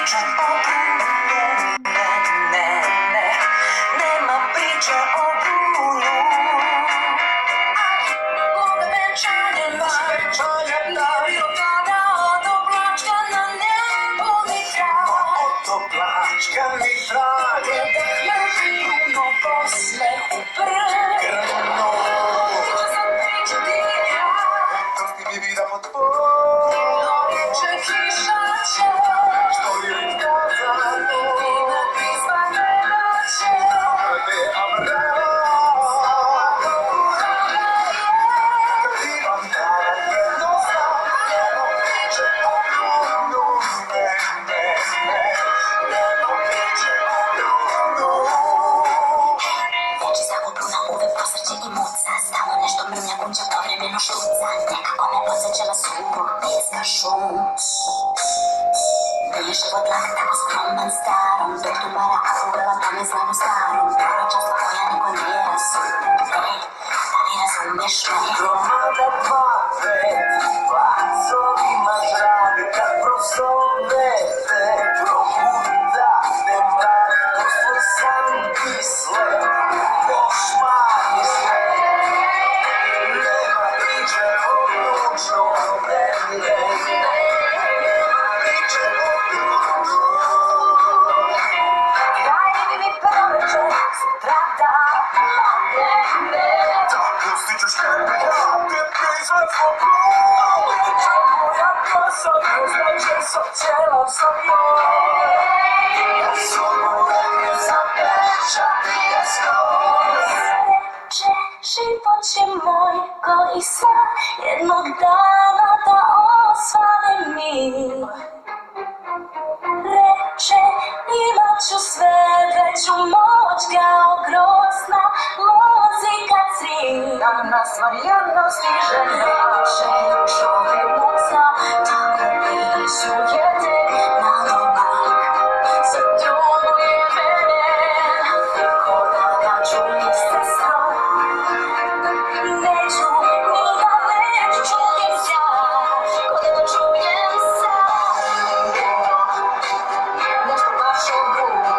priča o Brunu, ne, nema priče o Brunu. Od venčanja bio tada do plačka na nebu mi trag. Mrtvi Bruno posmeh u prgrnu. Priča sam priču dira, mi vida pod tvoj. noće kiša će, Što je kazano, na pisma gledat će. te abrao. Imam tada jednostavno priče o Brunu, nema priče o Brunu. Veći zakon Bruna uvek posrće i muca. Stalno nešto mrmlja, gunđa, povremeno štuca. Nekako me podsjećala sumbog, peska, šum. Da je život lag tako skroman starom, dok tumara apurala pamet starom. Proročanstva koja niko ne razume. Da li razumeš me? Gromada pape, pacovima žrade, kad prosovete, probuda, ne mrak, posle san kisle, košmar je sve. Nema priče o Brunu, nema priče o Brunu. Daj mi proleće, sutradan, Da pustit ćeš tebe, ja te prizvat po Brunu. moja kosa, znače sa cijelom sam joj. Ja sobom ne zapečati je skroz. Reče, život će moj ko i san, jednog dana da osvane mir. Reče, imat ću sve veću moć kao grozna muzika cri. Na Marijana stiže naše čovjek muca, tako blizu je tek na lomak. Za drugu je mene, ko da ga čuje sestra. Neću, nikad neću čujem sjaj, ko da ga čujem sad. Nešto baš o Brunu,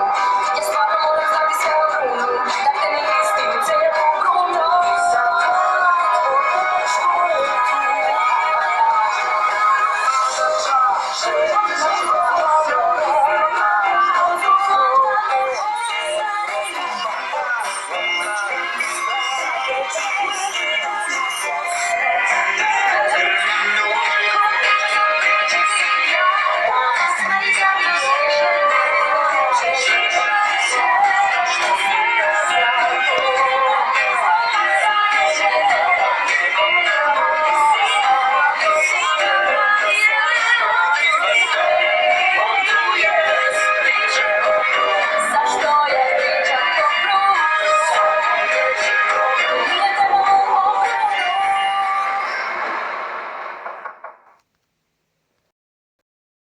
ja stvarno moram znati sve o Brunu. Dajte mi istinu, cijelu Brunu. Za